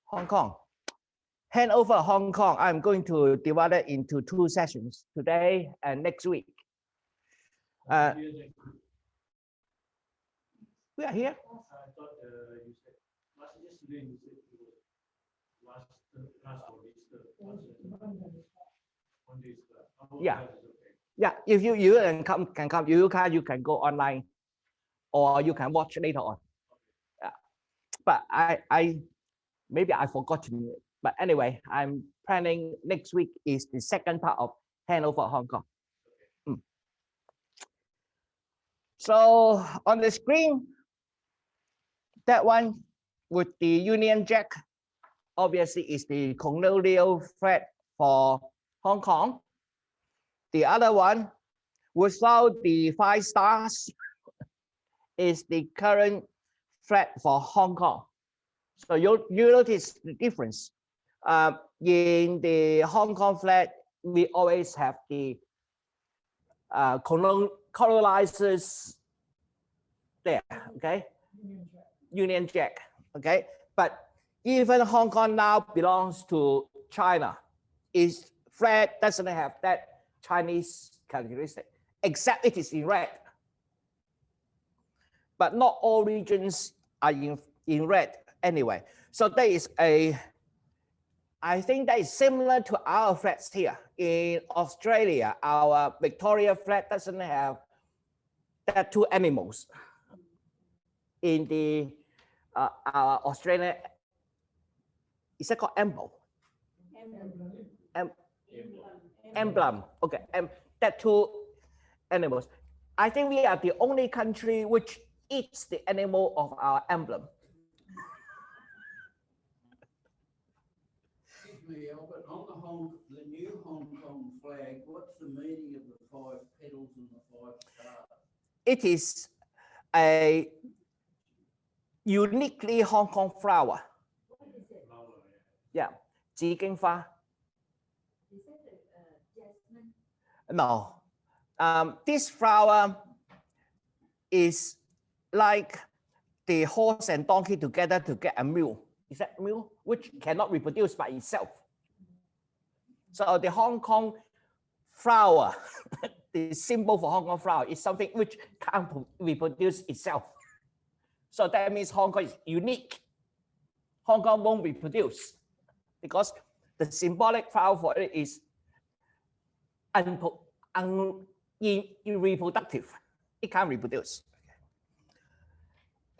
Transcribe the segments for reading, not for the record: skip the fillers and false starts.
Hong Kong. Handover Hong Kong, I'm going to divide it into 2 sessions, today and next week. We are here. I thought you said yesterday you said it was last one day. Yeah. Yeah, if you can come, you can go online or you can watch later on. Yeah. But I maybe I forgot to, but anyway, I'm planning next week is the second part of Handover Hong Kong. So on the screen, that one with the Union Jack obviously is the colonial threat for Hong Kong. The other one without the 5 stars is the current threat for Hong Kong. So you notice the difference. In the Hong Kong flag, we always have the colonizers there, okay? Union Jack, okay? But even Hong Kong now belongs to China. Its flag doesn't have that Chinese characteristic, except it is in red. But not all regions are in red anyway. So there is I think that is similar to our flags here. In Australia, our Victoria flag doesn't have that 2 animals. In the our Australian, is that called emblem? Emblem. Okay, that 2 animals. I think we are the only country which eats the animal of our emblem. Me, Albert, on the new Hong Kong flag, what's the meaning of the 5 petals and the 5 stars? It is a uniquely Hong Kong flower. What is it? Yeah, 紫荊花. Is it jasmine? No, this flower is like the horse and donkey together to get a mule. Is that mule? Which cannot reproduce by itself. So the Hong Kong flower, the symbol for Hong Kong flower is something which can't reproduce itself. So that means Hong Kong is unique. Hong Kong won't reproduce because the symbolic flower for it is unreproductive. It can't reproduce.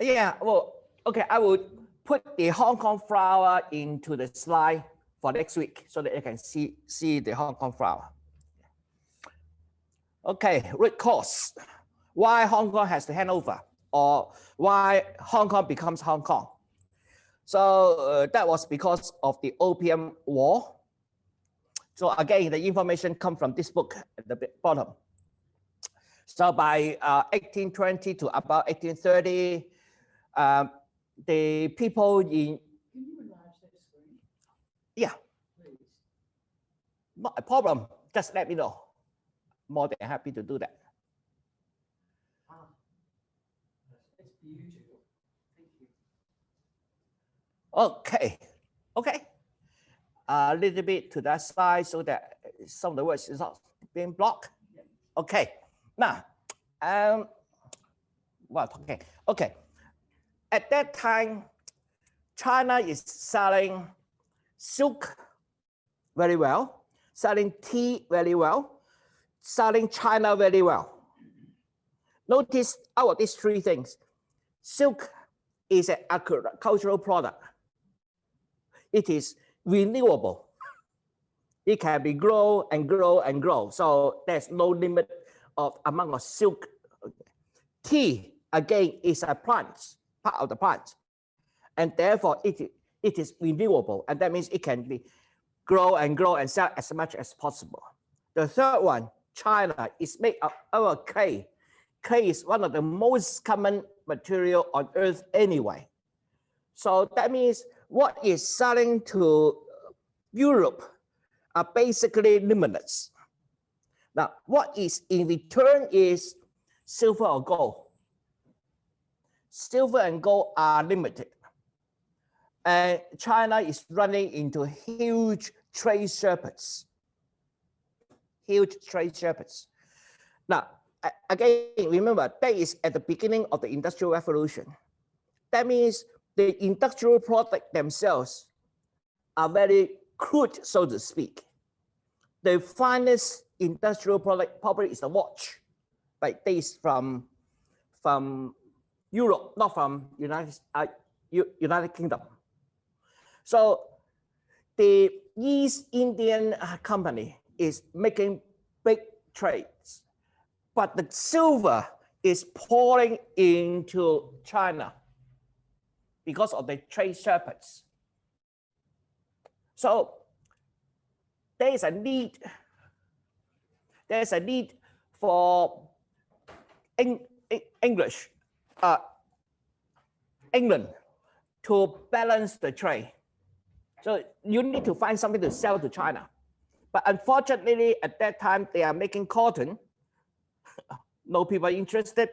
Yeah, well, okay, I would put the Hong Kong flower into the slide for next week so that you can see the Hong Kong flower. Okay, root cause. Why Hong Kong has to hand over, or why Hong Kong becomes Hong Kong. So that was because of the Opium War. So again, the information comes from this book at the bottom. So by 1820 to about 1830, the people in... Can you enlarge that screen? Yeah. Please. Not a problem. Just let me know. More than happy to do that. It's beautiful. Thank you. Okay. Okay. A little bit to that side so that some of the words is not being blocked. Okay. Now, well, okay. At that time, China is selling silk very well, selling tea very well, selling China very well. Notice out of these 3 things, silk is an agricultural product. It is renewable. It can be grow and grow and grow. So there's no limit of amount of silk. Tea, again, is a plant, part of the plant. And therefore, it is renewable. And that means it can be grow and sell as much as possible. The third one, China, is made of our clay. Clay is one of the most common material on earth anyway. So that means what is selling to Europe are basically limitless. Now, what is in return is silver or gold. Silver and gold are limited. and China is running into huge trade surplus. Huge trade surplus. Now, again, remember, that is at the beginning of the Industrial Revolution. That means the industrial products themselves are very crude, so to speak. The finest industrial product probably is the watch, but this from Europe, not from United Kingdom. So the East Indian Company is making big trades, but the silver is pouring into China because of the trade surplus. So there's a need for England to balance the trade. So you need to find something to sell to China. But unfortunately, at that time, they are making cotton. No people interested.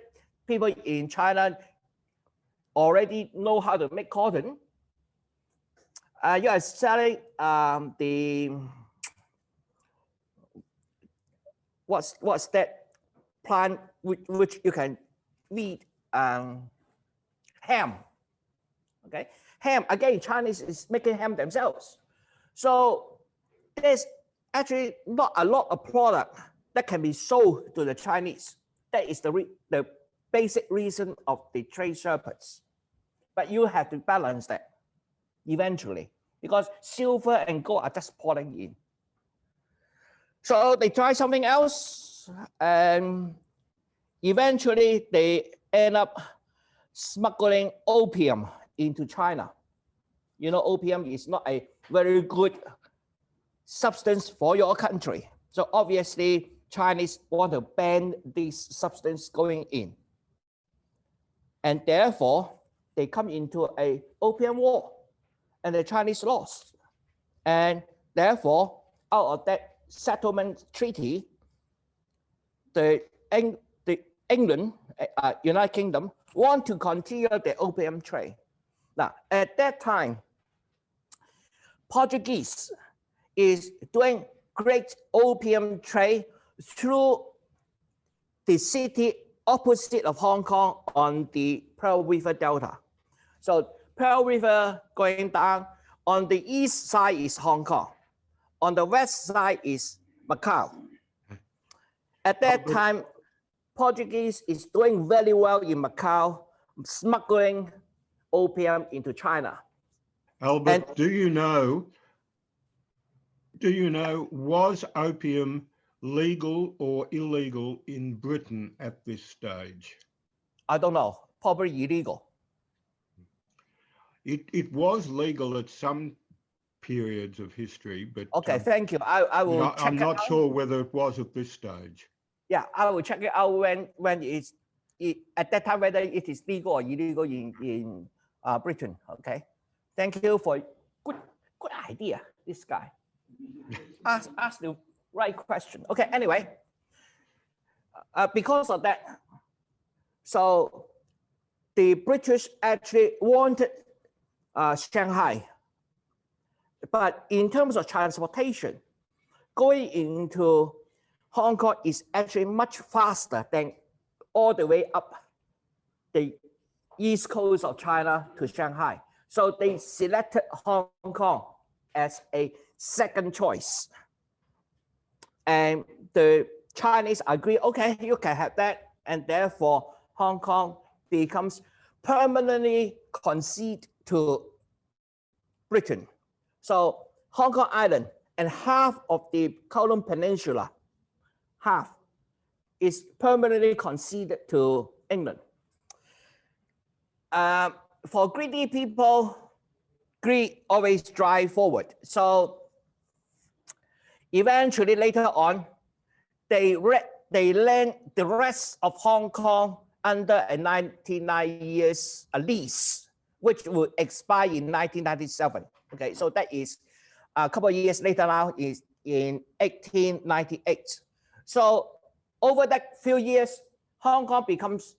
People in China already know how to make cotton. You are selling what's that plant which you can eat, ham. Okay, ham, again, Chinese is making ham themselves. So there's actually not a lot of product that can be sold to the Chinese. That is the basic reason of the trade surplus. But you have to balance that eventually, because silver and gold are just pouring in. So they try something else, and eventually they end up smuggling opium into China. You know, opium is not a very good substance for your country. So obviously, Chinese want to ban this substance going in. And therefore, they come into an opium war, and the Chinese lost. And therefore, out of that settlement treaty, the England, United Kingdom, want to continue the opium trade. Now, at that time, Portuguese is doing great opium trade through the city opposite of Hong Kong on the Pearl River Delta. So Pearl River going down, on the east side is Hong Kong. On the west side is Macau. At that time, Portuguese is doing very well in Macau, smuggling opium into China. Albert, And do you know, was opium legal or illegal in Britain at this stage? I don't know, probably illegal. It was legal at some periods of history, but okay, thank you. I will check I'm not sure whether it was at this stage. Yeah, I will check it out when it's at that time whether it is legal or illegal in Britain. Okay, thank you for good idea. This guy ask the right question. Okay, anyway, because of that, so the British actually wanted Shanghai, but in terms of transportation, going into Hong Kong is actually much faster than all the way up the east coast of China to Shanghai. So they selected Hong Kong as a second choice. And the Chinese agree, okay, you can have that. And therefore, Hong Kong becomes permanently conceded to Britain. So Hong Kong Island and half of the Kowloon Peninsula, half is permanently conceded to England. For greedy people, greed always drive forward. So eventually later on, they lend the rest of Hong Kong under a 99 years lease, which will expire in 1997. Okay, so that is a couple of years later now, is in 1898. So over that few years, Hong Kong becomes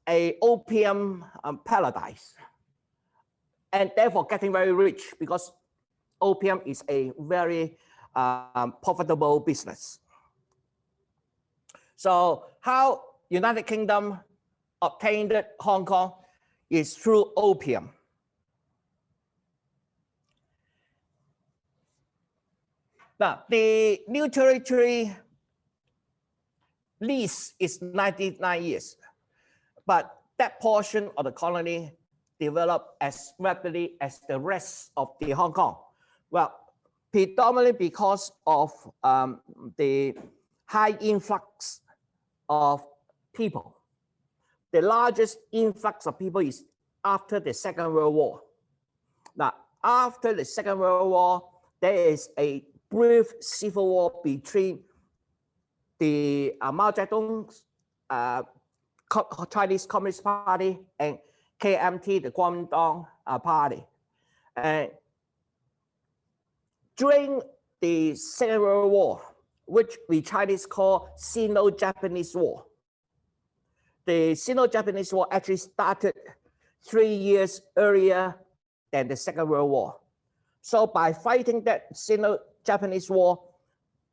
a opium paradise. and therefore getting very rich because opium is a very profitable business. So how United Kingdom obtained Hong Kong is through opium. Now, the new territory lease is 99 years, but that portion of the colony developed as rapidly as the rest of the Hong Kong. Well, predominantly because of the high influx of people. The largest influx of people is after the Second World War. Now, after the Second World War, there is a brief civil war between the Mao Zedong's Chinese Communist Party and KMT, the Kuomintang Party. And during the Second World War, which we Chinese call Sino-Japanese War, the Sino-Japanese War actually started 3 years earlier than the Second World War. So by fighting that Sino-Japanese War,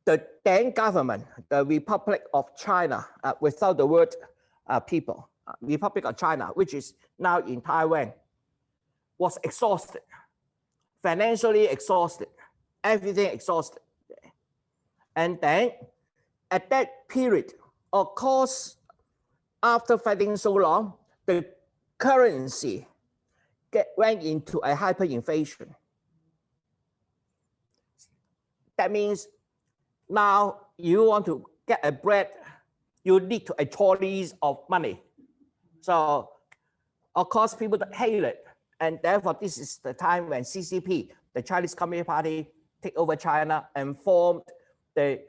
the then government, the Republic of China, without the word people, Republic of China, which is now in Taiwan, was exhausted, financially exhausted, everything exhausted. And then at that period, of course, after fighting so long, the currency went into a hyperinflation. That means now you want to get a bread, you need a trolleys of money. So of course people hate it. And therefore this is the time when CCP, the Chinese Communist Party, take over China and formed the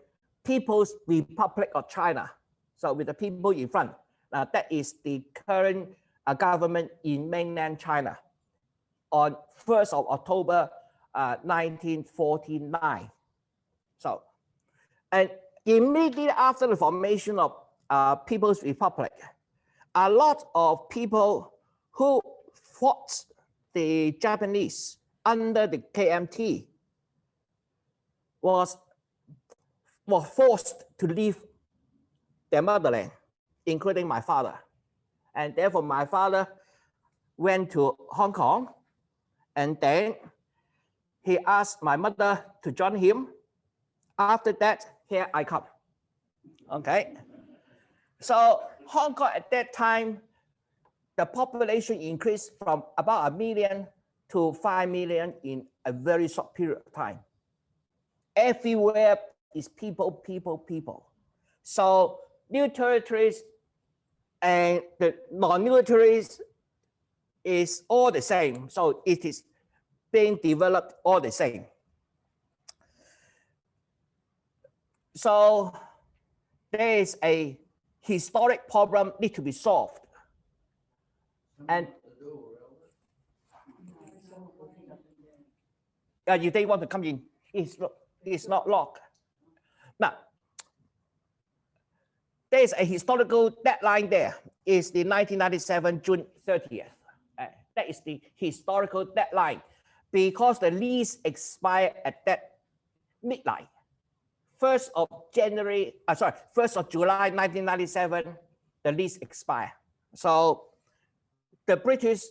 People's Republic of China. So with the people in front, that is the current government in mainland China on 1st of October 1949. So, and immediately after the formation of People's Republic, a lot of people who fought the Japanese under the KMT were forced to leave their motherland, including my father. And therefore my father went to Hong Kong, and then he asked my mother to join him. After that, here I come. Okay. So Hong Kong at that time, the population increased from about 1 million to 5 million in a very short period of time. Everywhere is people, people, people. So new territories and the non-new territories is all the same. So it is being developed all the same. So there is a historic problem need to be solved. And you they want to come in, it's not locked. Now, there is a historical deadline there. It's the 1997 June 30th. That is the historical deadline because the lease expired at that midnight. 1st of July 1997, the lease expired. So the British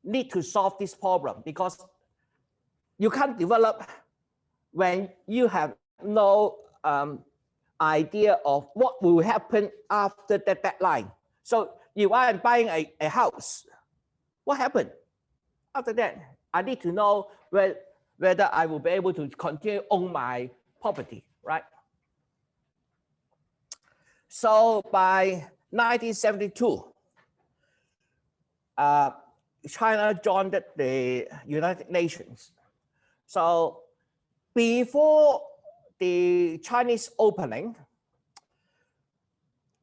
need to solve this problem because you can't develop when you have no idea of what will happen after that deadline. So if I am buying a house, what happened after that? I need to know whether I will be able to continue own my property, right? So by 1972, China joined the United Nations. So before the Chinese opening,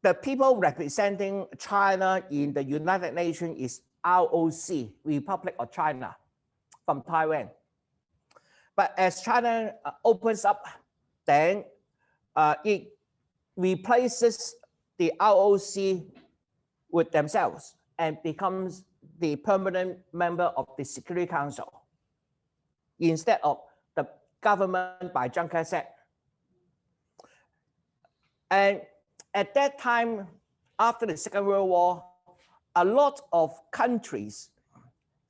the people representing China in the United Nations is ROC, Republic of China, from Taiwan. But as China opens up, then it replaces the ROC with themselves and becomes the permanent member of the Security Council instead of the government by Chiang Kai-shek. And at that time, after the Second World War, a lot of countries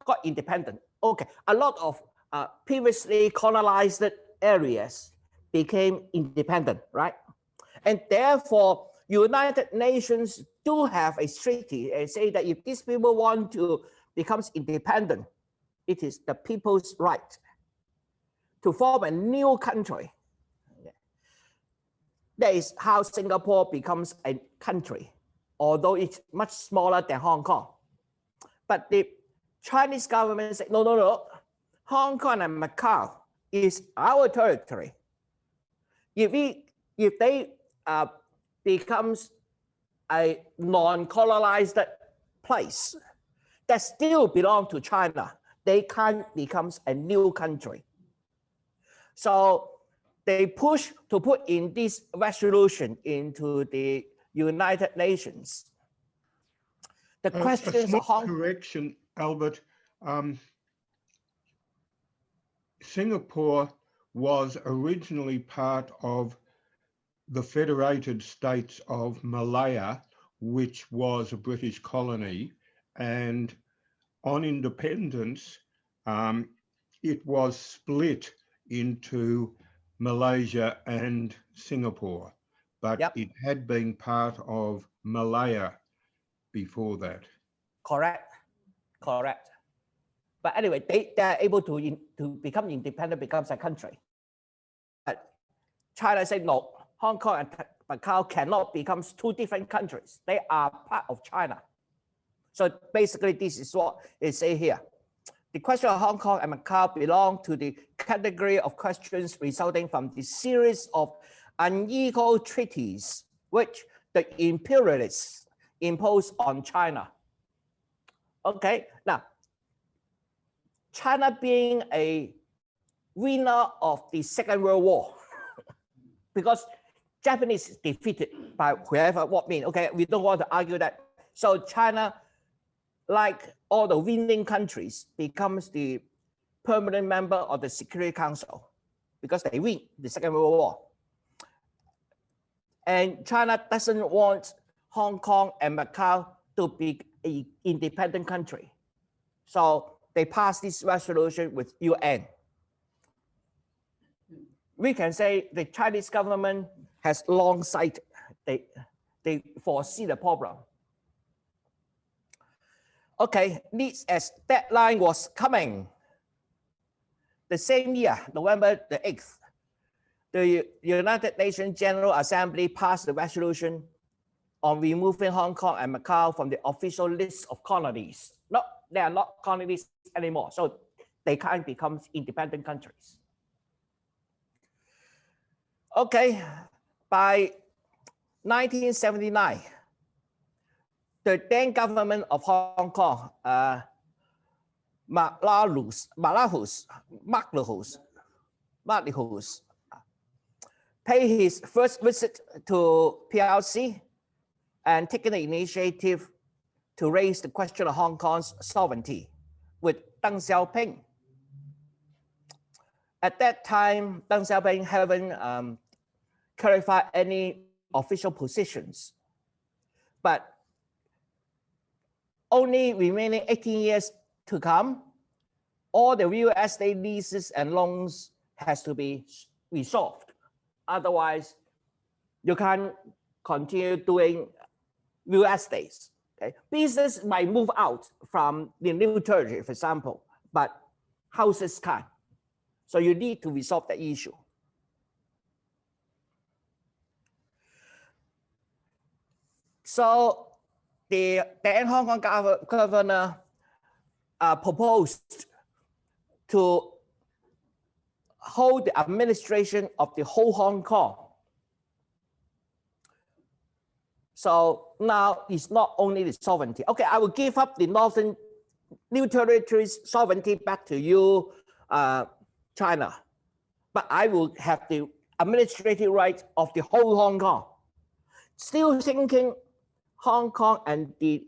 got independent. Okay, a lot of previously colonized areas became independent, right? And therefore, United Nations do have a treaty and say that if these people want to become independent, it is the people's right to form a new country. That is how Singapore becomes a country, although it's much smaller than Hong Kong. But the Chinese government said, no, no, no, Hong Kong and Macau is our territory. If they becomes a non-colonized place that still belong to China, they can't become a new country. So they push to put in this resolution into the United Nations. The question is, correction, Albert. Singapore was originally part of the Federated States of Malaya, which was a British colony, and on independence, it was split into Malaysia and Singapore, but it had been part of Malaya before that. Correct, correct. But anyway, they are able to become independent, becomes a country. But China said no, Hong Kong and Macau cannot become two different countries. They are part of China. So basically, this is what they say here. The question of Hong Kong and Macau belong to the category of questions resulting from the series of unequal treaties which the imperialists imposed on China. Okay, now, China being a winner of the Second World War, because Japanese is defeated by whoever, what mean, okay, we don't want to argue that. So China, like all the winning countries, becomes the permanent member of the Security Council because they win the Second World War. And China doesn't want Hong Kong and Macau to be an independent country. So they passed this resolution with UN. We can say the Chinese government has long sight. They foresee the problem. Okay, this as deadline was coming. The same year, November the 8th, the United Nations General Assembly passed the resolution on removing Hong Kong and Macau from the official list of colonies. No, they are not colonies anymore, so they can't become independent countries. Okay, by 1979, the then government of Hong Kong, Malahus, paid his first visit to PRC and taken the initiative to raise the question of Hong Kong's sovereignty with Deng Xiaoping. At that time, Deng Xiaoping haven't clarified any official positions, but only remaining 18 years to come, all the real estate leases and loans has to be resolved. Otherwise, you can't continue doing real estates. Okay? Business might move out from the new territory, for example, but houses can't. So you need to resolve that issue. So the then Hong Kong governor proposed to hold the administration of the whole Hong Kong. So now it's not only the sovereignty. Okay, I will give up the northern new territories sovereignty back to you, China, but I will have the administrative rights of the whole Hong Kong. Still thinking Hong Kong and the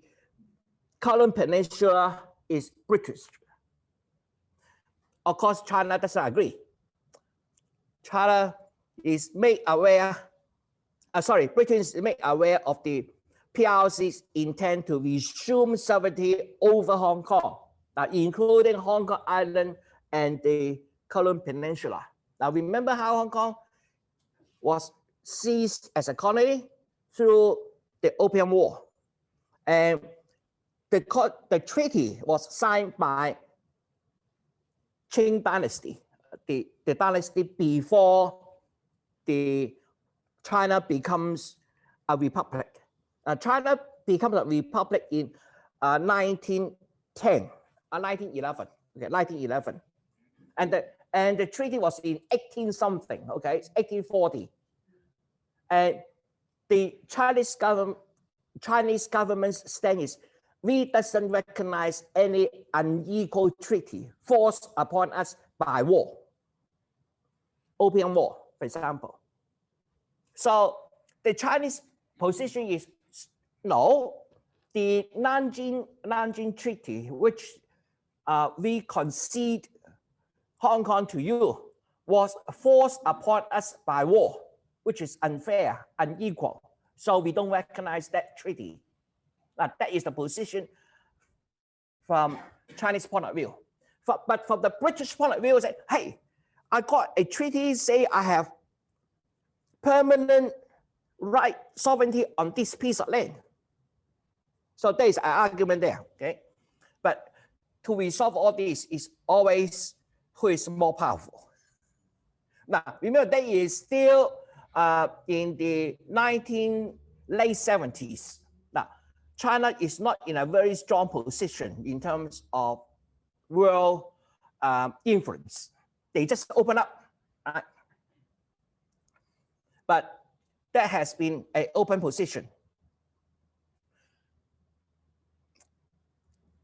Kowloon Peninsula is British. Of course, China doesn't agree. China is made aware, Britain is made aware of the PRC's intent to resume sovereignty over Hong Kong, including Hong Kong Island and the Kowloon Peninsula. Now, remember how Hong Kong was seized as a colony through the Opium War. And the treaty was signed by Qing Dynasty, the dynasty before China becomes a republic. China becomes a republic in 1911. Okay, 1911, and the treaty was in 18 something. Okay, it's 1840, and the Chinese government's stand is we doesn't recognize any unequal treaty forced upon us by war, Opium War, for example. So the Chinese position is no, the Nanjing Treaty, which we concede Hong Kong to you, was forced upon us by war, which is unfair, unequal. So we don't recognize that treaty. That is the position from Chinese point of view. But from the British point of view, say, hey, I got a treaty say I have permanent right sovereignty on this piece of land. So there is an argument there, okay? But to resolve all this is always who is more powerful. Now, remember, there is still in the late 70s. Now, China is not in a very strong position in terms of world influence. They just open up, right? But that has been an open position.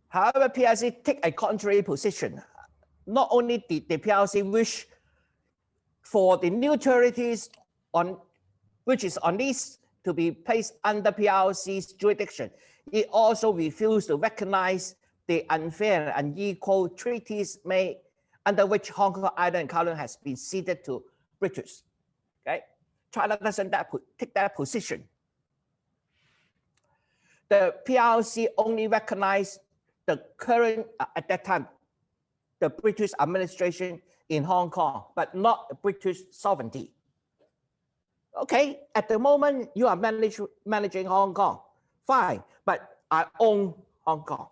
However, PRC take a contrary position. Not only did the PRC wish for the neutralities which is on this to be placed under PRC's jurisdiction, it also refused to recognize the unfair and unequal treaties made under which Hong Kong Island and Kowloon has been ceded to British. Okay, China doesn't take that position. The PRC only recognized the current, at that time, the British administration in Hong Kong, but not British sovereignty. Okay, at the moment, you are managing Hong Kong, fine, but I own Hong Kong.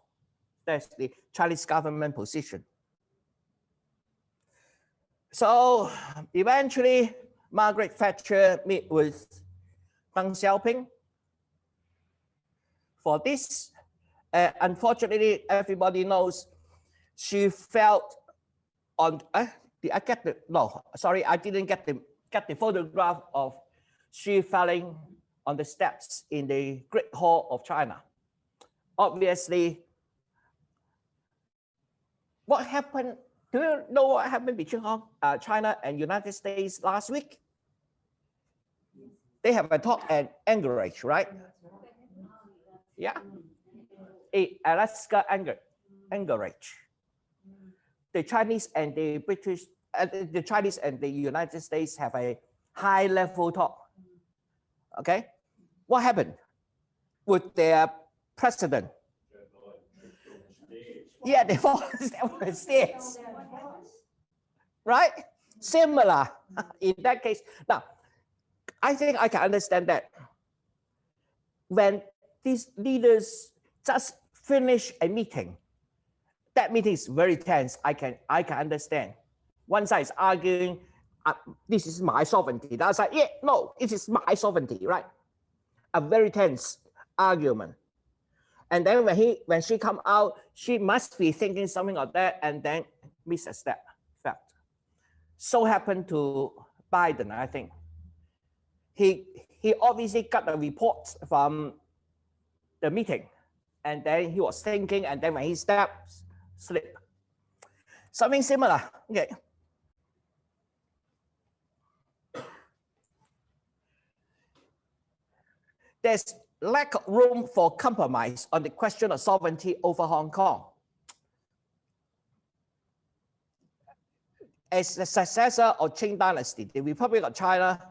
That's the Chinese government position. So eventually, Margaret Thatcher met with Deng Xiaoping. For this, unfortunately, everybody knows she felt on. Did I get the? No, sorry, I didn't get the photograph of she falling on the steps in the Great Hall of China. Obviously, what happened? Do you know what happened between China and United States last week? They have a talk at Anchorage, right? Yeah, Alaska Anchorage. The Chinese and the British, the Chinese and the United States have a high-level talk. Okay, what happened with their president? Yeah, they fall down the stairs. Right? Similar in that case. Now, I think I can understand that when these leaders just finish a meeting, that meeting is very tense. I can understand. One side is arguing, this is my sovereignty. The other side, yeah, no, it is my sovereignty, right? A very tense argument. And then when she come out, she must be thinking something of that, and then miss a step. Fact. So happened to Biden, I think. He obviously got the report from the meeting, and then he was thinking, and then when he steps, slip. Something similar. Okay. lack of room for compromise on the question of sovereignty over Hong Kong. As the successor of Qing Dynasty, the Republic of China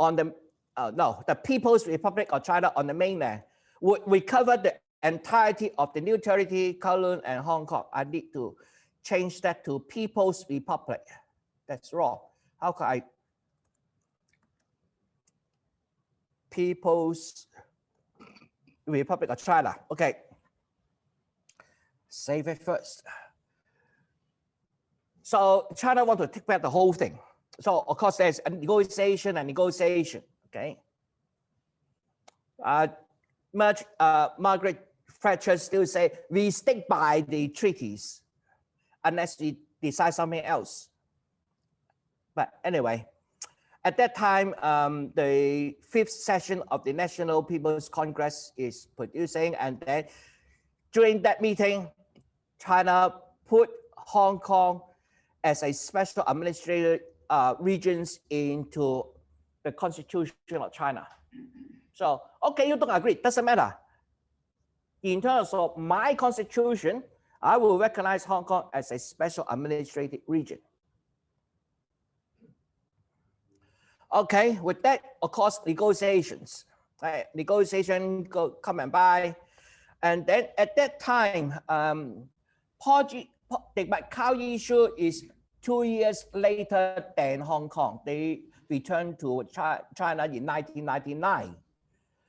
on the, the People's Republic of China on the mainland would recover the entirety of the New Territory, Kowloon, and Hong Kong. I need to change that to People's Republic. That's wrong. How can I? People's Republic of China. Okay. Save it first. So China want to take back the whole thing. So of course there's a negotiation and negotiation. Okay. Margaret Thatcher still say we stick by the treaties unless we decide something else. But anyway, at that time, the 5th session of the National People's Congress is producing, and then during that meeting, China put Hong Kong as a special administrative regions into the Constitution of China. So, okay, you don't agree, doesn't matter. In terms of my constitution, I will recognize Hong Kong as a special administrative region. Okay, with that, of course, negotiations. Negotiation come and by. And then at that time, the Macau issue is 2 years later than Hong Kong. They returned to China in 1999.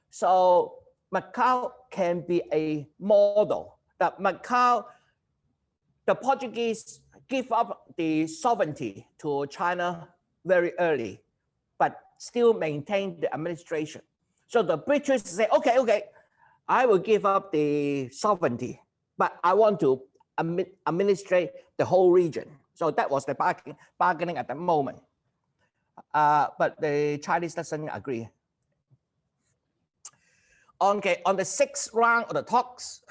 So Macau can be a model. That Macau, the Portuguese give up the sovereignty to China very early, but still maintain the administration. So the British say, okay, I will give up the sovereignty, but I want to administrate the whole region. So that was the bargaining at the moment. But the Chinese doesn't agree. Okay, on the 6th round of the talks,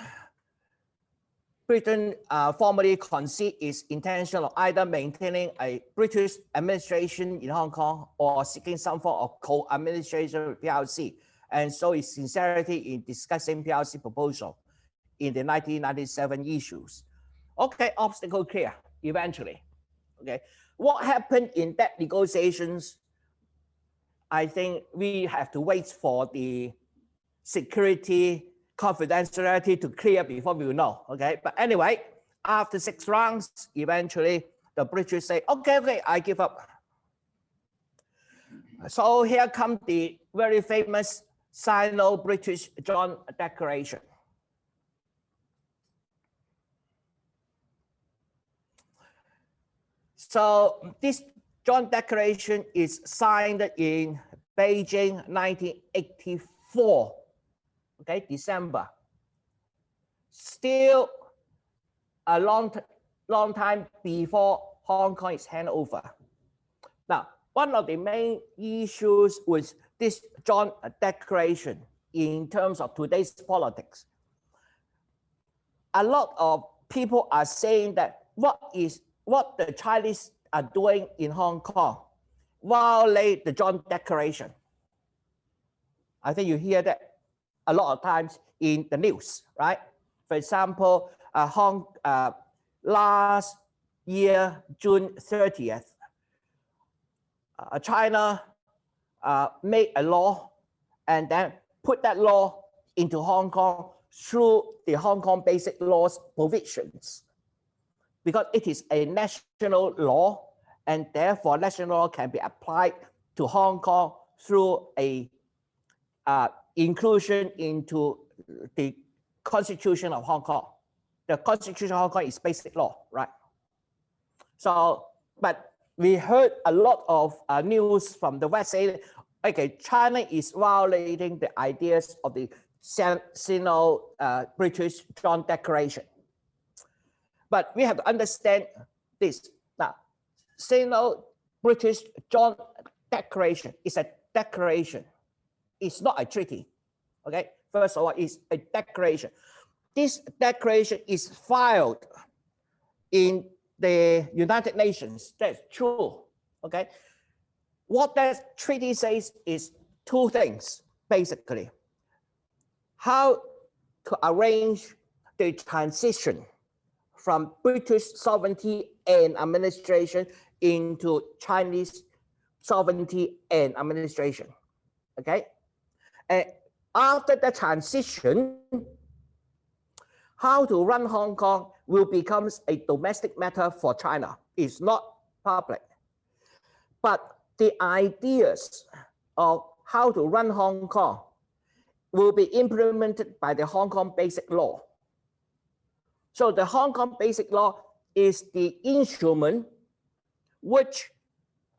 Britain formally conceded its intention of either maintaining a British administration in Hong Kong or seeking some form of co-administration with PRC, and so its sincerity in discussing PRC proposal in the 1997 issues. Okay, obstacle clear eventually. Okay, what happened in that negotiations? I think we have to wait for the security confidentiality to clear before we will know. Okay, but anyway, after 6 rounds, eventually the British say, okay, I give up. So here comes the very famous Sino-British Joint Declaration. So this Joint Declaration is signed in Beijing 1984, okay, December. Still a long time before Hong Kong is handed over. Now, one of the main issues with this Joint Declaration in terms of today's politics, a lot of people are saying that what the Chinese are doing in Hong Kong violate the Joint Declaration. I think you hear that a lot of times in the news, right? For example, last year, June 30th, China made a law and then put that law into Hong Kong through the Hong Kong Basic Laws provisions, because it is a national law and therefore national law can be applied to Hong Kong through a inclusion into the Constitution of Hong Kong. The Constitution of Hong Kong is basic law, right? So, but we heard a lot of news from the West saying, okay, China is violating the ideas of the Sino-British Joint Declaration. But we have to understand this. Now, Sino-British Joint Declaration is a declaration. It's not a treaty, okay? First of all, it's a declaration. This declaration is filed in the United Nations. That's true, okay? What that treaty says is 2 things, basically. how to arrange the transition from British sovereignty and administration into Chinese sovereignty and administration. Okay, and after the transition, how to run Hong Kong will become a domestic matter for China. It's not public. But the ideas of how to run Hong Kong will be implemented by the Hong Kong Basic Law. So the Hong Kong Basic Law is the instrument which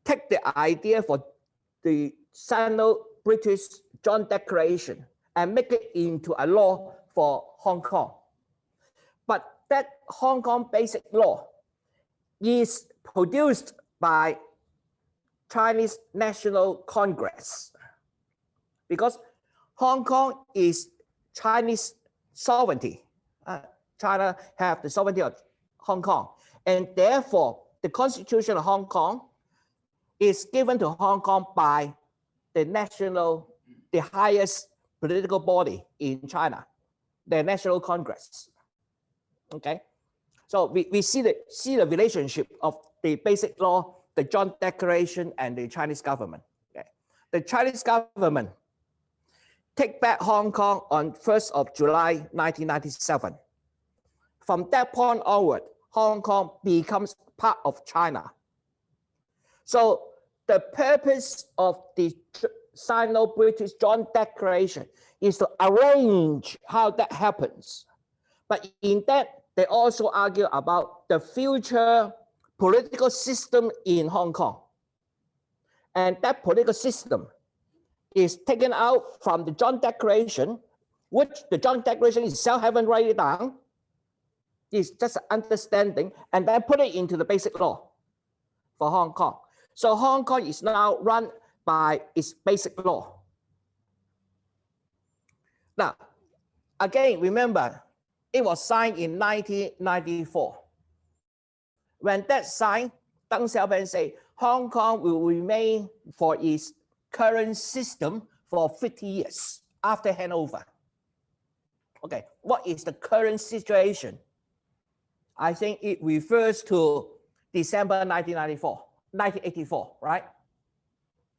take the idea for the Sino-British Joint Declaration and make it into a law for Hong Kong. But that Hong Kong Basic Law is produced by Chinese National Congress because Hong Kong is Chinese sovereignty. China have the sovereignty of Hong Kong, and therefore the Constitution of Hong Kong is given to Hong Kong by the highest political body in China, the National Congress. Okay, so we see the relationship of the Basic Law, the Joint Declaration, and the Chinese government. Okay, the Chinese government take back Hong Kong on 1st of July 1997. From that point onward, Hong Kong becomes part of China. So the purpose of the Sino-British Joint Declaration is to arrange how that happens. But in that, they also argue about the future political system in Hong Kong. And that political system is taken out from the Joint Declaration, which the Joint Declaration itself haven't written it down. It's just an understanding, and then put it into the Basic Law for Hong Kong. So Hong Kong is now run by its Basic Law. Now, again, remember, it was signed in 1994. When that signed, Deng Xiaoping said Hong Kong will remain for its current system for 50 years after handover. Okay, what is the current situation? I think it refers to December 1984, right?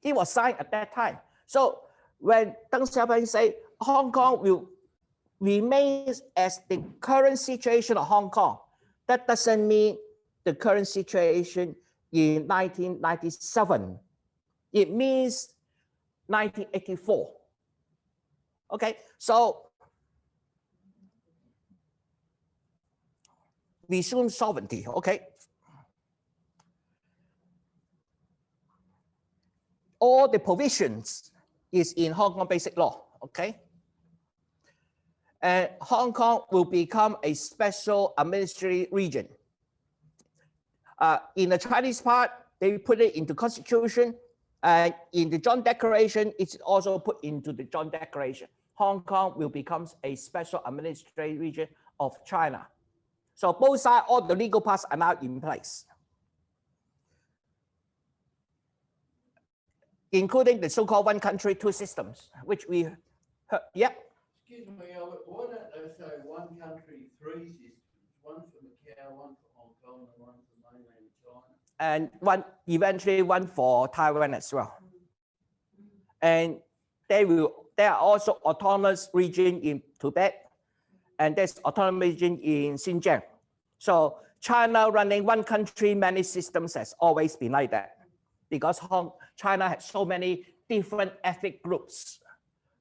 It was signed at that time. So when Deng Xiaoping said Hong Kong will remain as the current situation of Hong Kong, that doesn't mean the current situation in 1997. It means 1984. Okay, so resume sovereignty, okay? All the provisions is in Hong Kong Basic Law, okay? And Hong Kong will become a special administrative region. In the Chinese part, they put it into Constitution, and in the Joint Declaration, it's also put into the Joint Declaration. Hong Kong will become a special administrative region of China. So both sides, all the legal parts are now in place, including the so-called one country, two systems, which we heard. Yeah. Excuse me, Albert, why don't they say one country, three systems? One for Macau, one for Hong Kong, and one for mainland China. And eventually one for Taiwan as well. And there are also autonomous region in Tibet, and there's autonomous region in Xinjiang. So China running one country, many systems has always been like that, because China has so many different ethnic groups.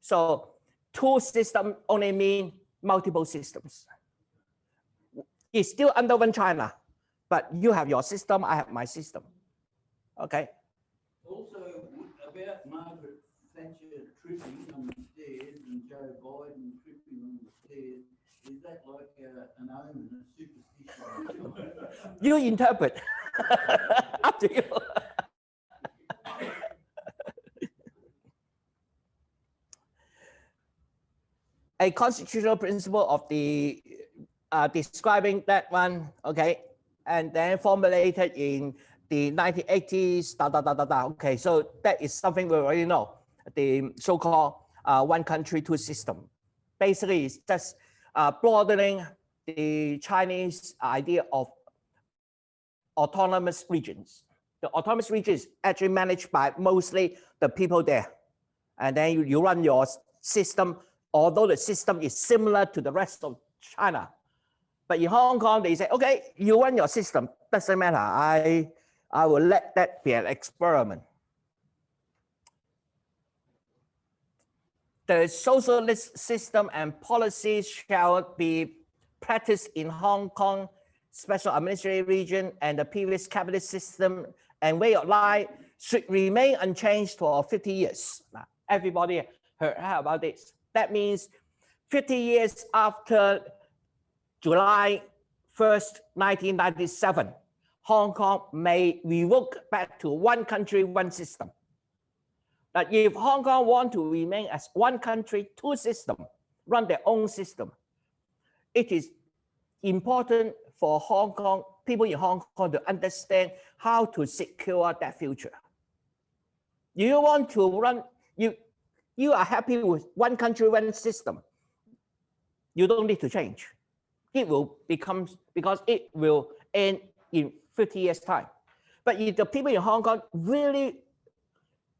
So two systems only mean multiple systems. It's still under one China, but you have your system, I have my system. Okay. Also, about Margaret Thatcher tripping on the stairs and Joe Biden tripping on the stairs, is that like an omen, a superstition? You interpret. Up to you. A constitutional principle of the describing that one, okay, and then formulated in the 1980s, okay, so that is something we already know, the so-called one country, two system. basically it's just broadening the Chinese idea of autonomous regions. The autonomous region is actually managed by mostly the people there. And then you run your system, although the system is similar to the rest of China. But in Hong Kong, they say, okay, you run your system, doesn't matter. I will let that be an experiment. The socialist system and policies shall be practiced in Hong Kong special administrative region, and the previous capitalist system and way of life should remain unchanged for 50 years. Now, everybody heard about this. That means 50 years after July 1st, 1997, Hong Kong may revoke back to one country, one system. That if Hong Kong want to remain as one country, two systems, run their own system, it is important for Hong Kong, people in Hong Kong to understand how to secure that future. You want to run, you are happy with one country, one system, you don't need to change. It will become, because it will end in 50 years' time. But if the people in Hong Kong really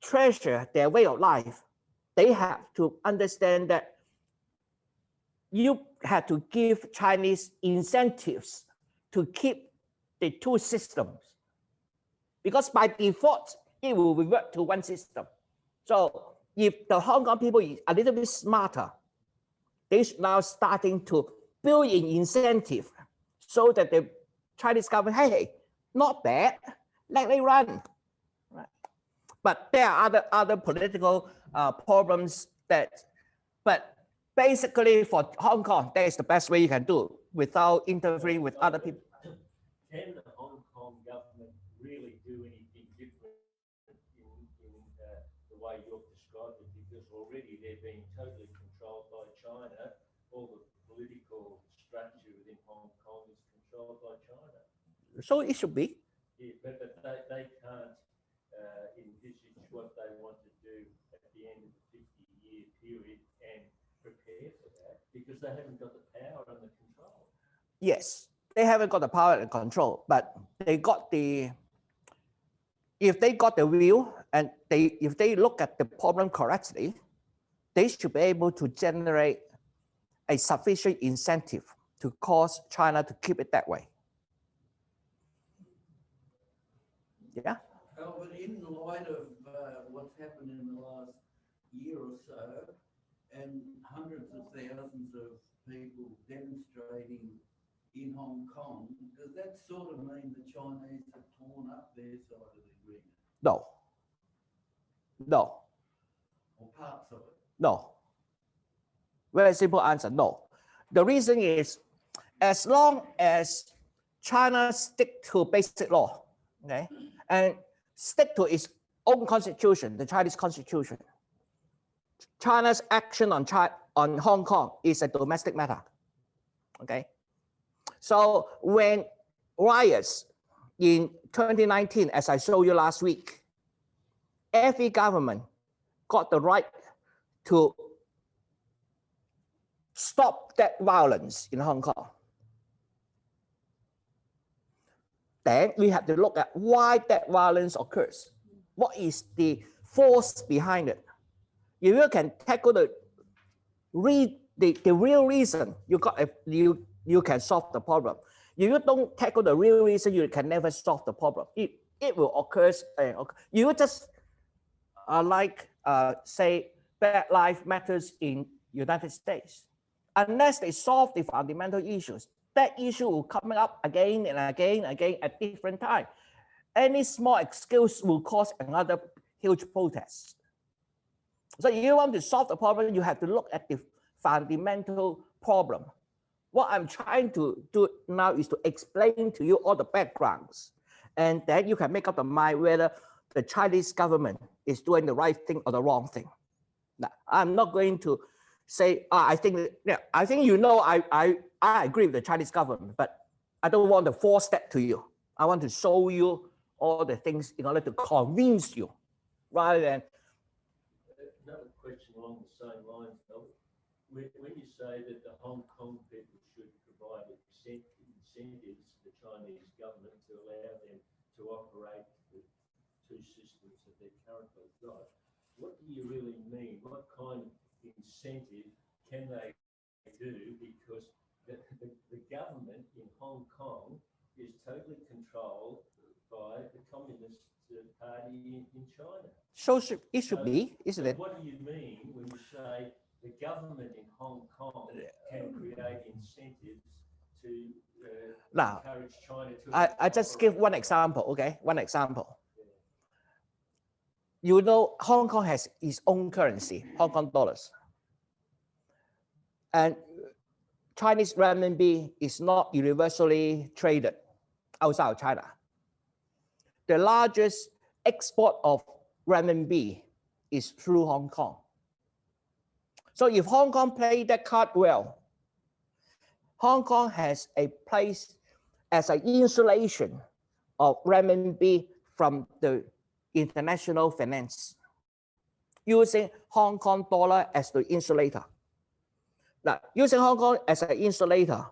treasure their way of life, they have to understand that you have to give Chinese incentives to keep the two systems. Because by default, it will revert to one system. So if the Hong Kong people is a little bit smarter, they should now starting to build in incentive so that the Chinese government, hey, not bad, let me run. Right. But there are other political problems but basically for Hong Kong, that is the best way you can do without interfering with other people. Can the Hong Kong government really do anything different in the way you've described it? Because already they're being totally controlled by China. All the political structure within Hong Kong is controlled by China. So it should be. Yeah, but they can't envisage what they want to do at the end of the 50-year period and prepare for that because they haven't got the power and the control. Yes, they haven't got the power and control, but they got the, if they got the will and if they look at the problem correctly, they should be able to generate a sufficient incentive to cause China to keep it that way. Yeah. Oh, but in light of what's happened in the last year or so, and hundreds of thousands of people demonstrating in Hong Kong, does that sort of mean the Chinese have torn up their side of the agreement? No. No. Or parts of it? No. Very simple answer, no. The reason is, as long as China stick to basic law, okay, and stick to its own constitution, the Chinese constitution, China's action on Hong Kong is a domestic matter, okay? So when riots in 2019, as I showed you last week, every government got the right to stop that violence in Hong Kong. Then we have to look at why that violence occurs. What is the force behind it? If you can tackle the real reason, you can solve the problem. If you don't tackle the real reason, you can never solve the problem. It will occur. You just say Black Lives Matters in United States. Unless they solve the fundamental issues, that issue will come up again and again at different times. Any small excuse will cause another huge protest. So if you want to solve the problem, you have to look at the fundamental problem. What I'm trying to do now is to explain to you all the backgrounds, and then you can make up the mind whether the Chinese government is doing the right thing or the wrong thing. Now, I'm not going to say, I think you know I agree with the Chinese government, but I don't want to force that to you. I want to show you all the things in order to convince you, rather than. Another question along the same lines, though. when you say that the Hong Kong people should provide incentives to the Chinese government to allow them to operate the two systems that they currently got, what do you really mean? What kind of incentive can they do? Because the government in Hong Kong is totally controlled by the Communist Party in China. So it should be, isn't it? What do you mean when you say the government in Hong Kong can create incentives to Now, encourage China to... I just give one example, okay? One example. You know, Hong Kong has its own currency, Hong Kong dollars. And Chinese renminbi is not universally traded outside of China. The largest export of renminbi is through Hong Kong. So if Hong Kong play that card well, Hong Kong has a place as an insulation of renminbi from the international finance, using Hong Kong dollar as the insulator. Now, using Hong Kong as an insulator,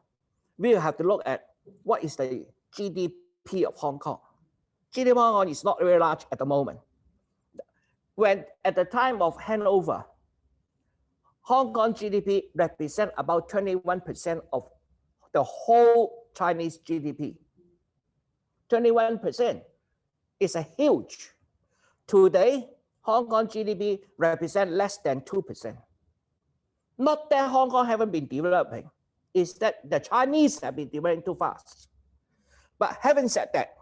we have to look at what is the GDP of Hong Kong. GDP of Hong Kong is not very large at the moment. When at the time of Handover, Hong Kong GDP represents about 21% of the whole Chinese GDP. 21% is a huge. Today, Hong Kong GDP represents less than 2%. Not that Hong Kong haven't been developing, it's that the Chinese have been developing too fast. But having said that,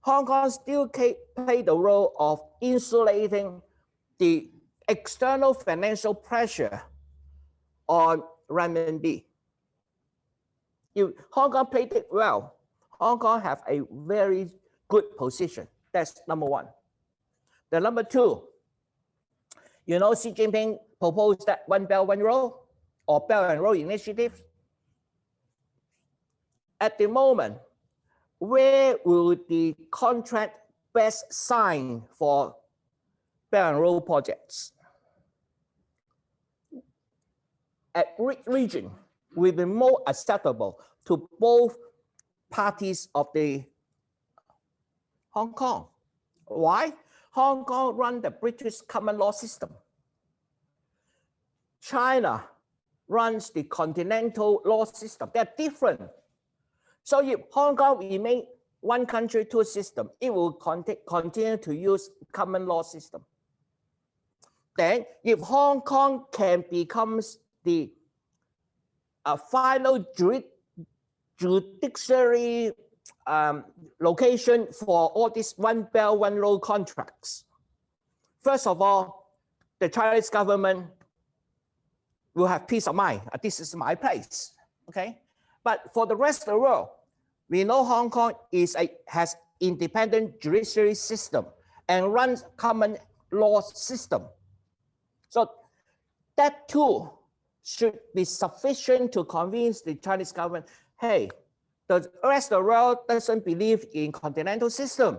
Hong Kong still play the role of insulating the external financial pressure on renminbi. If Hong Kong played it well, Hong Kong have a very good position. That's number one. The number two, you know, Xi Jinping proposed that One Belt, One Road or Belt and Road initiative. At the moment, where will the contract best sign for Belt and Road projects? At which region will be more acceptable to both parties of the Hong Kong? Why? Hong Kong run the British common law system. China runs the continental law system. They're different. So if Hong Kong remain one country, two system, it will continue to use common law system. Then if Hong Kong can become the final judiciary location for all these One Belt, One Road contracts, first of all, the Chinese government will have peace of mind. This is my place, okay? But for the rest of the world, we know Hong Kong has independent judiciary system and runs common law system. So that too should be sufficient to convince the Chinese government, hey, the rest of the world doesn't believe in continental system.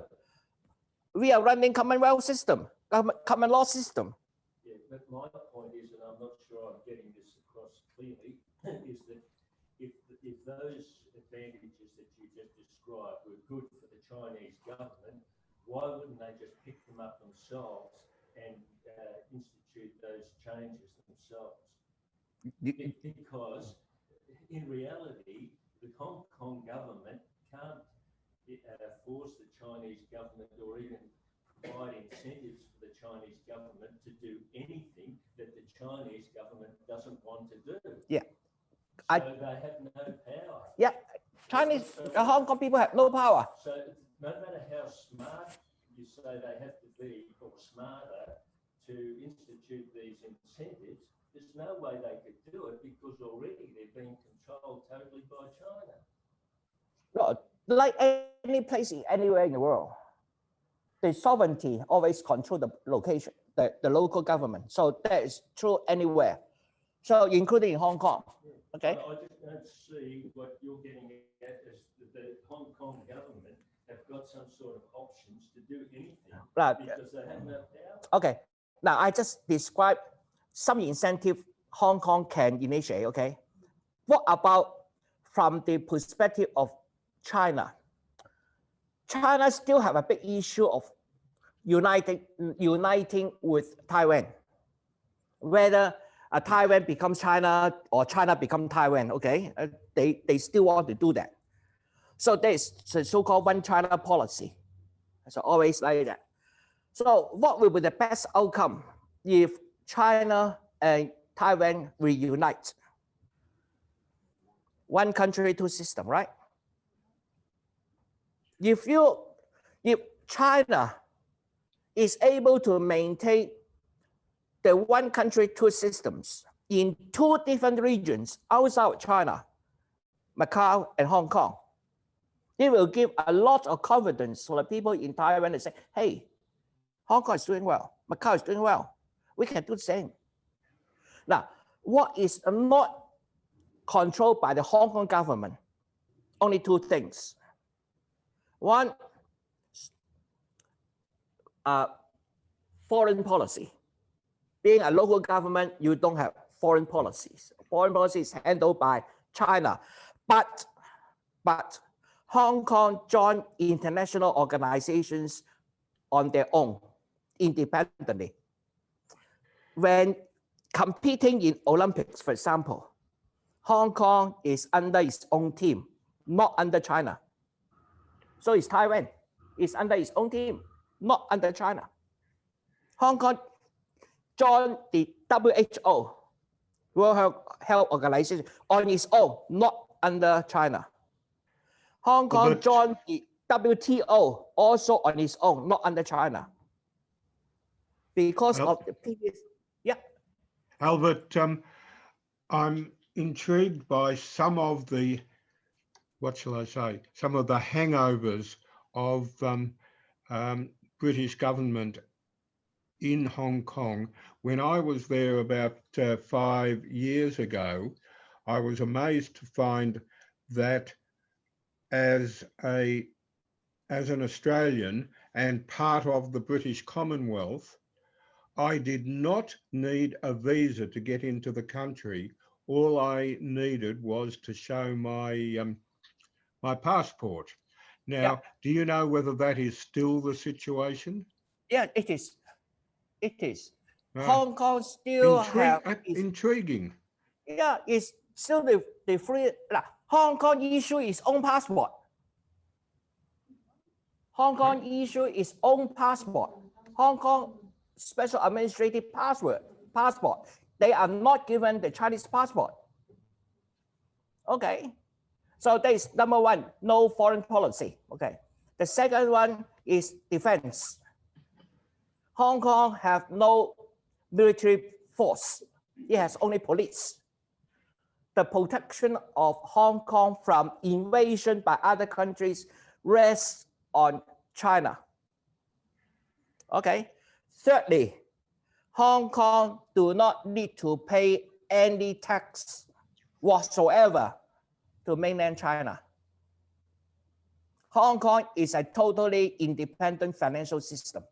We are running Commonwealth system, common law system. Yeah, but my point is, and I'm not sure I'm getting this across clearly, is that if those advantages that you just described were good for the Chinese government, why wouldn't they just pick them up themselves and institute those changes themselves? Because in reality, the Hong Kong government can't force the Chinese government or even provide incentives for the Chinese government to do anything that the Chinese government doesn't want to do. Yeah. So they have no power. Yeah, Hong Kong people have no power. So no matter how smart you say they have to be or smarter to institute these incentives, there's no way they could do it because already they're being controlled totally by China. No, like any place anywhere in the world, the sovereignty always control the location, the local government. So that is true anywhere. So including in Hong Kong. Okay. I just don't see what you're getting at as the Hong Kong government have got some sort of options to do anything because they have no power. Okay. Now I just described some incentive Hong Kong can initiate, okay? What about from the perspective of China? China still have a big issue of uniting with Taiwan. Whether Taiwan becomes China or China becomes Taiwan, okay? They still want to do that. So there's the so-called one China policy. So always like that. So what will be the best outcome if China and Taiwan reunite? One country, two system, right? If China is able to maintain the one country, two systems in two different regions outside China, Macau and Hong Kong, it will give a lot of confidence for the people in Taiwan to say, hey, Hong Kong is doing well, Macau is doing well, we can do the same. Now, what is not controlled by the Hong Kong government? Only two things. One, foreign policy. Being a local government, you don't have foreign policies. Foreign policy is handled by China. But Hong Kong joined international organizations on their own, independently. When competing in Olympics, for example, Hong Kong is under its own team, not under China. So is Taiwan. It's under its own team, not under China. Hong Kong joined the WHO, World Health Organization, on its own, not under China. Hong Kong joined the WTO, also on its own, not under China. Because of the previous, yeah. Albert, I'm intrigued by some of the, what shall I say, some of the hangovers of British government in Hong Kong. When I was there about 5 years ago, I was amazed to find that as an Australian and part of the British Commonwealth, I did not need a visa to get into the country. All I needed was to show my my passport. Now, do you know whether that is still the situation? Yeah, it is. It is. Hong Kong still intriguing. Yeah, it's still the free. Hong Kong issue its own passport. Hong Kong issue its own passport. Hong Kong special administrative passport. They are not given the Chinese passport. Okay. So that is number one, no foreign policy. Okay. The second one is defense. Hong Kong have no military force. It has only police. The protection of Hong Kong from invasion by other countries rests on China. Okay. Thirdly, Hong Kong do not need to pay any tax whatsoever to mainland China. Hong Kong is a totally independent financial system.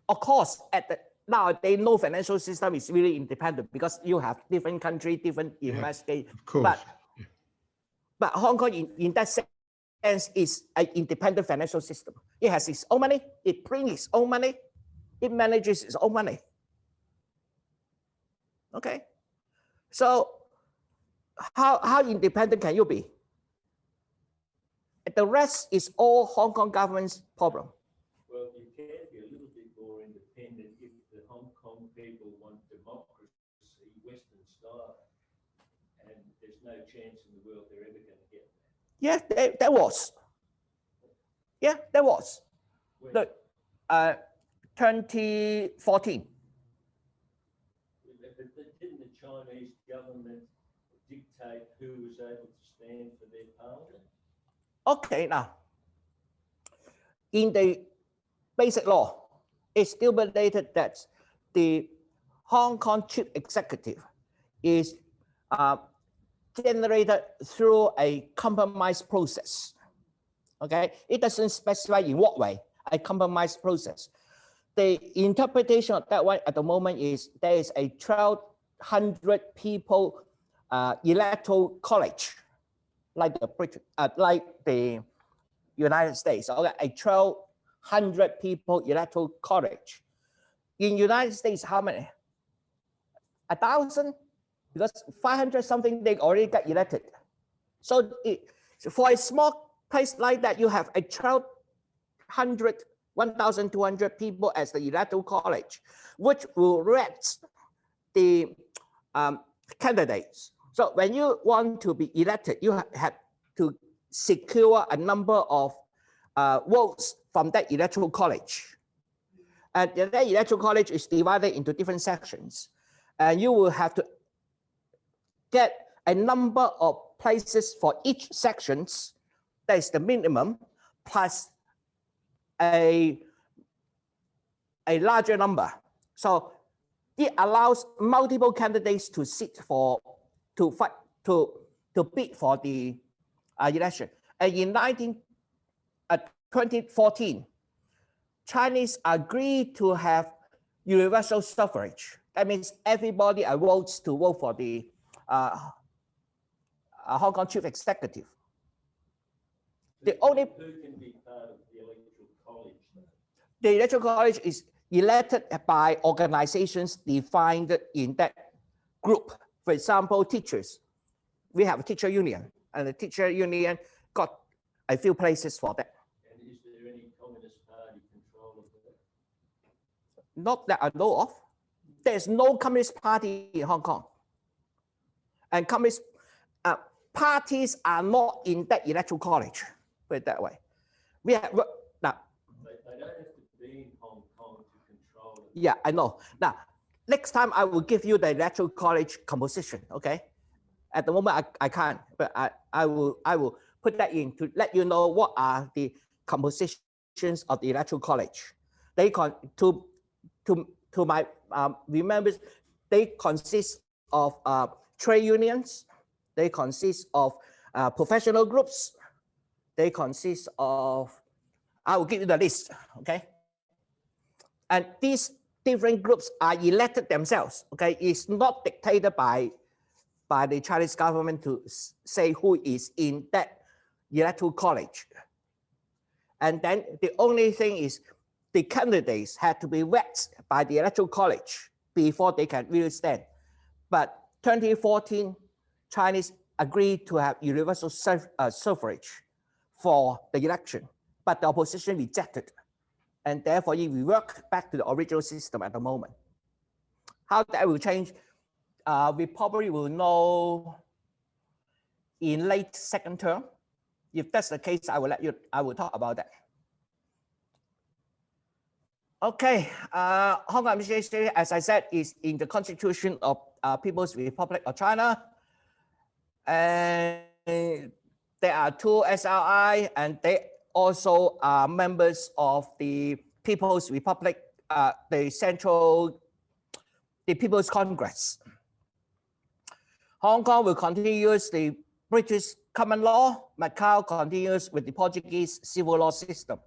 Of course, nowadays, no financial system is really independent because you have different countries, different investigate. Of course. But Hong Kong, in that sense, is an independent financial system. It has its own money. It prints its own money. It manages its own money. Okay. So how independent can you be? The rest is all Hong Kong government's problem. Well, you can be a little bit more independent if the Hong Kong people want democracy, Western style, and there's no chance in the world they're ever going to get that. Yeah, there was. Yeah, there was. Look, 2014. Didn't the Chinese government dictate who was able to stand for their parliament? Okay, now, in the basic law, it's stipulated that the Hong Kong chief executive is generated through a compromise process. Okay, it doesn't specify in what way, a compromise process. the interpretation of that one at the moment is there is a 1,200 people electoral college, like the United States. Okay, a 1,200 people electoral college. In United States, how many? 1,000, because 500 something they already got elected. So for a small place like that, you have a 1,200 people as the electoral college, which will rate the candidates. So when you want to be elected, you have to secure a number of votes from that electoral college. And that electoral college is divided into different sections. And you will have to get a number of places for each sections. That is the minimum, plus a larger number. So it allows multiple candidates to sit for, to fight, to bid for the election. And in 2014, Chinese agreed to have universal suffrage. That means everybody votes to vote for the Hong Kong chief executive. The only Who can be part of the electoral college? The electoral college is elected by organizations defined in that group. For example, teachers. We have a teacher union, and the teacher union got a few places for that. And is there any Communist Party control of that? Not that I know of. There's no Communist Party in Hong Kong. And Communist parties are not in that electoral college, put it that way. We have, now, They don't have to be in Hong Kong to control it. yeah, I know. Now, next time I will give you the electoral college composition, okay? At the moment, I can't, but I will put that in to let you know what are the compositions of the electoral college. They to my remembers, they consist of trade unions, they consist of professional groups, they consist of, I will give you the list, okay? And these different groups are elected themselves, okay? It's not dictated by the Chinese government to say who is in that electoral college. And then the only thing is the candidates had to be vetted by the electoral college before they can really stand. But 2014, Chinese agreed to have universal suffrage for the election, but the opposition rejected. And therefore, it will work back to the original system at the moment. How that will change, we probably will know in late second term. If that's the case, I will talk about that. Okay, Hong Kong Administration, as I said, is in the Constitution of People's Republic of China. And there are two SRI, and they also are members of the People's Republic, the People's Congress. Hong Kong will continue to use the British common law. Macau continues with the Portuguese civil law system.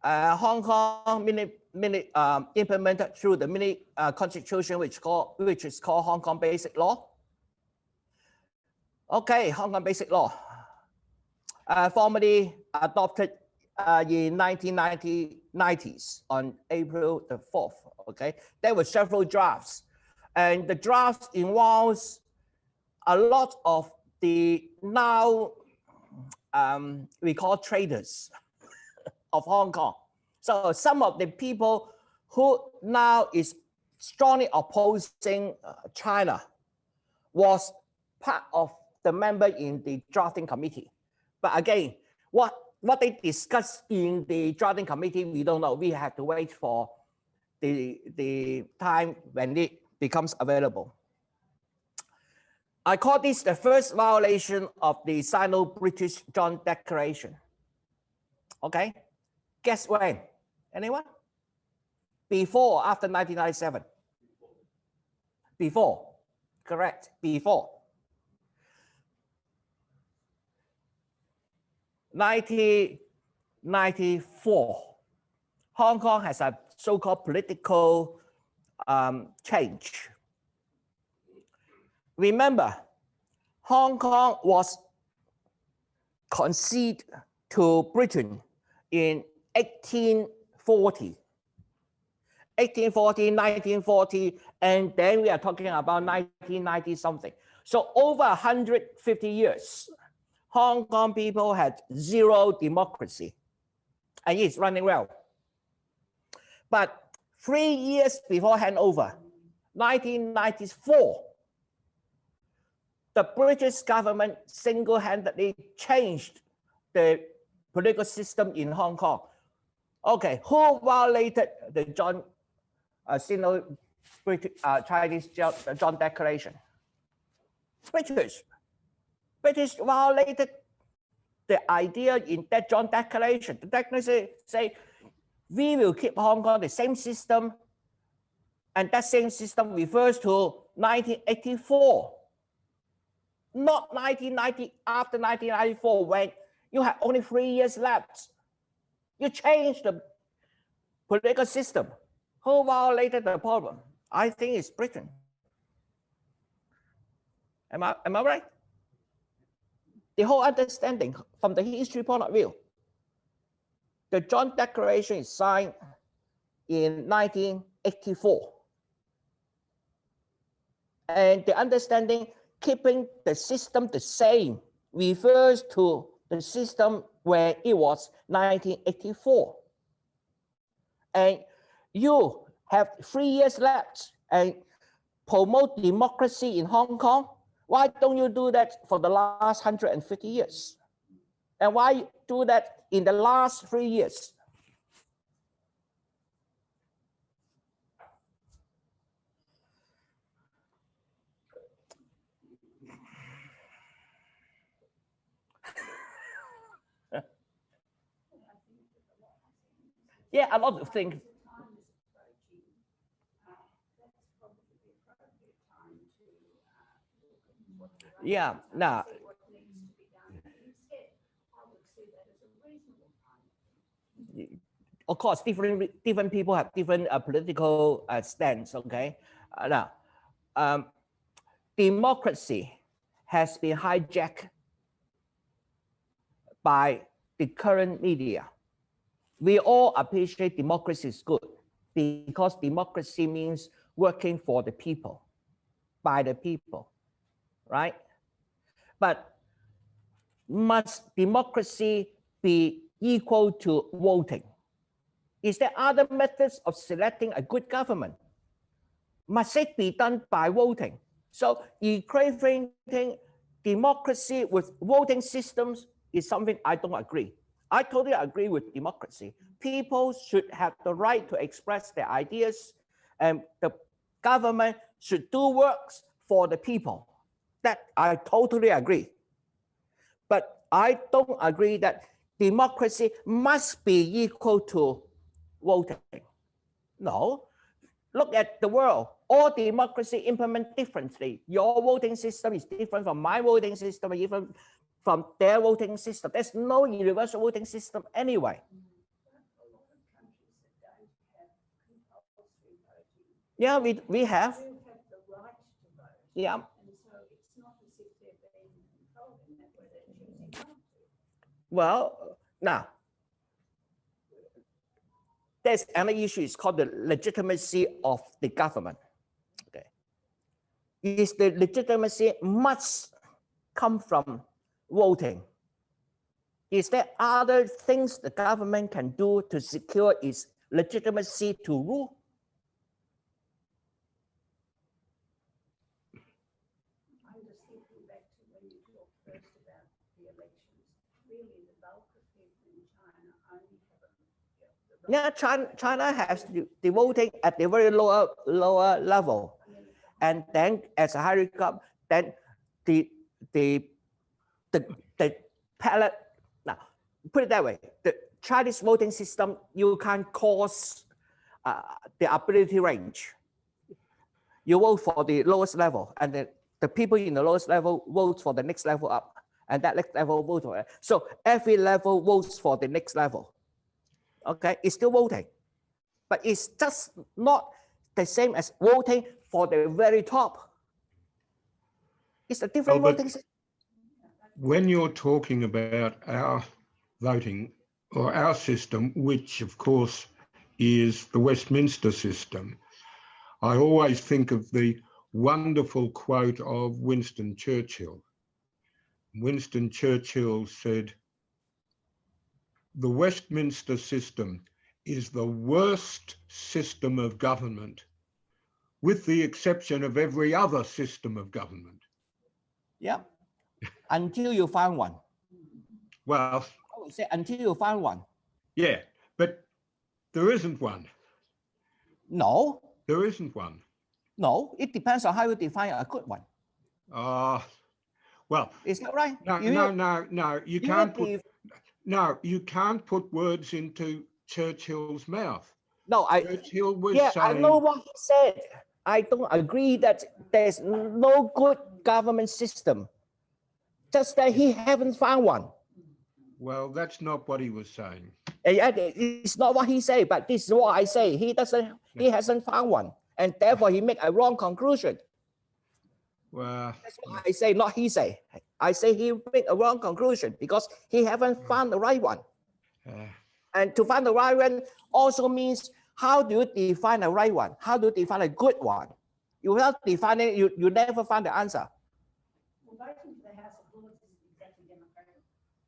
Hong Kong implemented through the mini constitution, which is called Hong Kong Basic Law. Okay, Hong Kong Basic Law, formally adopted in 1990s on April the 4th. Okay, there were several drafts, and the drafts involves a lot of the now we call traders of Hong Kong. So some of the people who now is strongly opposing China was part of the member in the drafting committee. But again, what they discussed in the drafting committee, we don't know. We have to wait for the time when it becomes available. I call this the first violation of the Sino-British Joint Declaration. Okay, guess when? Anyone? Before or after 1997? Before, correct, before. 1994, Hong Kong has a so-called political change. Remember, Hong Kong was conceded to Britain in 1840. 1840, 1940, and then we are talking about 1990 something. So over 150 years, Hong Kong people had zero democracy, and it's running well. But 3 years before handover, 1994, the British government single-handedly changed the political system in Hong Kong. Okay, who violated the Chinese John Declaration? British. British violated the idea in that John Declaration. The Declaration say we will keep Hong Kong the same system, and that same system refers to 1984, not 1990. After 1994, when you have only 3 years left, you change the political system. Who violated the problem? I think it's Britain. Am I right? The whole understanding from the history point of view, the John Declaration is signed in 1984. And the understanding keeping the system the same refers to the system where it was 1984. And you have 3 years left and promote democracy in Hong Kong. Why don't you do that for the last 150 years? And why do that in the last 3 years? Yeah, a lot of things. Yeah, now. Of course, different people have different political stance. Okay, now democracy has been hijacked by the current media. We all appreciate democracy is good because democracy means working for the people, by the people, right? But must democracy be equal to voting? Is there other methods of selecting a good government? Must it be done by voting? So equating democracy with voting systems is something I don't agree. I totally agree with democracy. People should have the right to express their ideas, and the government should do works for the people. That I totally agree. But I don't agree that democracy must be equal to voting. No. Look at the world. All democracy implement differently. Your voting system is different from my voting system, even from their voting system. There's no universal voting system anyway. Yeah, we have. Yeah. Well, now, there's another issue. It's called the legitimacy of the government. Okay. Is the legitimacy must come from voting? Is there other things the government can do to secure its legitimacy to rule? I'm just thinking back to when you talked first about the elections. Really, the bulk of people in China only have China has the voting at the very lower level, and then as a hierarchy, then the ballot. Now, put it that way: the Chinese voting system, you can cause the ability range. You vote for the lowest level, and the people in the lowest level vote for the next level up, and that next level vote for it. So every level votes for the next level. Okay, it's still voting. but it's just not the same as voting for the very top. It's a different Well, but voting system. when you're talking about our voting or our system, which of course is the Westminster system, I always think of the wonderful quote of Winston Churchill. Winston Churchill said, "The Westminster system is the worst system of government, with the exception of every other system of government." Yeah, until you find one. Well, I would say until you find one. yeah, but there isn't one. No, There isn't one. no, it depends on how you define a good one. Well, Is that right? no, You- no, you you can't put, def- no, you can't put words into Churchill's mouth. No, Churchill was yeah, I saying, know what he said. I don't agree that there's no good government system. Just that he haven't found one. well, that's not what he was saying. It's not what he said, but this is what I say. He hasn't found one, and therefore he make a wrong conclusion. Well, That's what I say, not he say. I say he make a wrong conclusion because he haven't found the right one. uh, And to find the right one also means how do you define a right one? How do you define a good one? You without defining it, you never find the answer. Well, voting for the House of Lords isn't exactly democratic.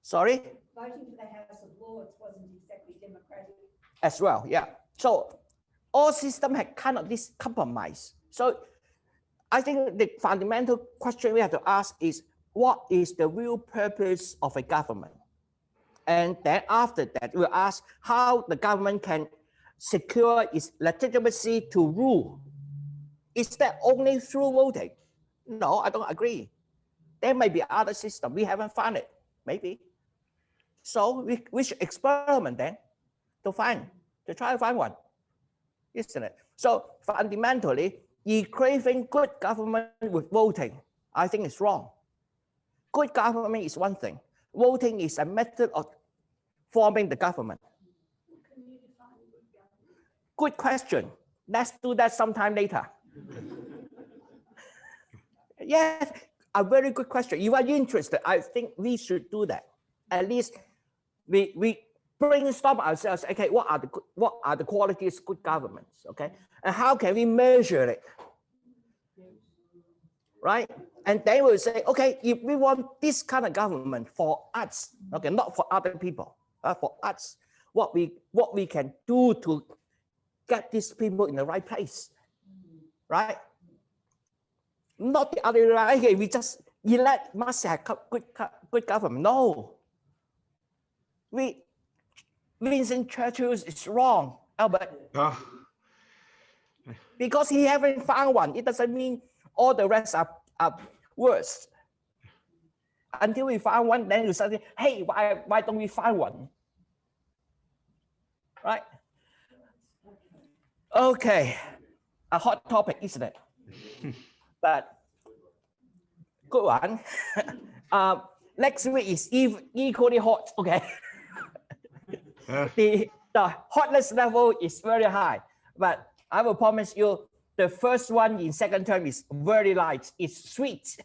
Sorry? Voting for the House of Lords wasn't exactly democratic. As well, yeah. So all systems have kind of this compromise. So I think the fundamental question we have to ask is, what is the real purpose of a government? And then after that, we'll ask how the government can secure its legitimacy to rule. Is that only through voting? No, I don't agree. There may be other systems. We haven't found it, maybe. So we should experiment then to try to find one, isn't it? So fundamentally, equating good government with voting, I think it's wrong. Good government is one thing. Voting is a method of forming the government. Can you define good government? Good question. Let's do that sometime later. Yes, a very good question. You are interested. I think we should do that. At least we brainstorm ourselves. Okay, what are the qualities of good governments? Okay, and how can we measure it? Right? And then we'll say, okay, if we want this kind of government for us, okay, not for other people, for us, what we can do to get these people in the right place, right? Not the other way. Okay, we just elect must have good government. No, Winston Churchill is wrong, Albert, because he haven't found one. It doesn't mean all the rest are worse. Until we find one, then you say, hey, why don't we find one? Right? Okay, a hot topic, isn't it? But good one. Next week is equally hot. Okay. The hotness level is very high, but I will promise you the first one in second term is very light. It's sweet.